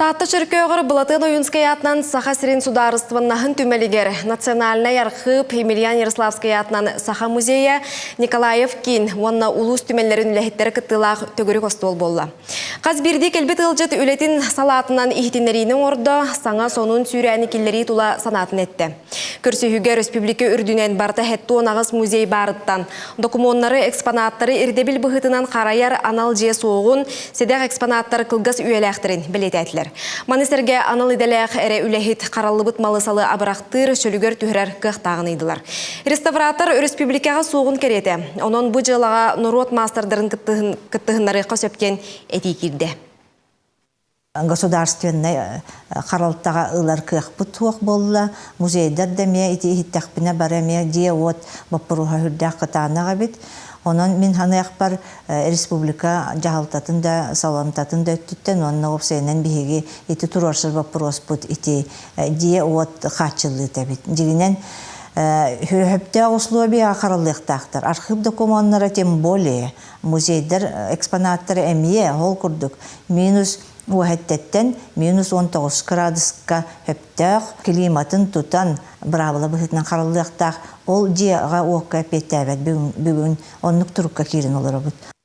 Татты чыркөөгөр Булатын Уюнскай атынан Саха Сирин сударыстывыннахын түмелигер Национальный архив Емельян Ярославскай атынан Саха музея Николаев Кин онна улус түмеллерін үләхеттері кыттылақ төгірі костуол болла. Қаз бірді келбет ылжыт үлетін салатынан ихтинерінің орды саңа сонун сүйрәні келлері тула санатын етті. Көрсүйіге республика үрдінен барты хетті онағыз музей барыттан. Докумонлары, экспонаттары ирдебіл бұғытынан қарайар анал жие соғын, седек экспонаттары кылгас үйеләқтерін білет әтілер. Манистерге анал иделек әрі үләхет қаралыбыт малысалы абырақтыр шөлігер түхірер қықтағын идылар. Реставратор республикаға соғын кереті. Онын бұ жылаға Нұрот мастардарын кыттығынлары қосөпкен әти кирді. Государственный қаралттаға ылар кықпыт туақ болла, музейдер деме, ити хиттақпына бараме, де от бапыруға хүрдақ қытанаға бит. Онын мен ханы ақпар республика жағалтатын да, саламтатын да өттіттен, онын оғып сейнен бігеге ити тұрарсыз бапырос бұд, ити де от қатшылы табит. Дегенен хөпте ауслуа беға қаралықтақтар. Архив документары тем более, музейдер экспонаттары әмие, ол күрдік, минус уәттеттен минус 19 градусқа хөптәқ климатын тұтан бұрабылы бұхытынан қаралықтақ ол деға оққа петтәбәт бүгін онлық тұрыққа керін олар бұд.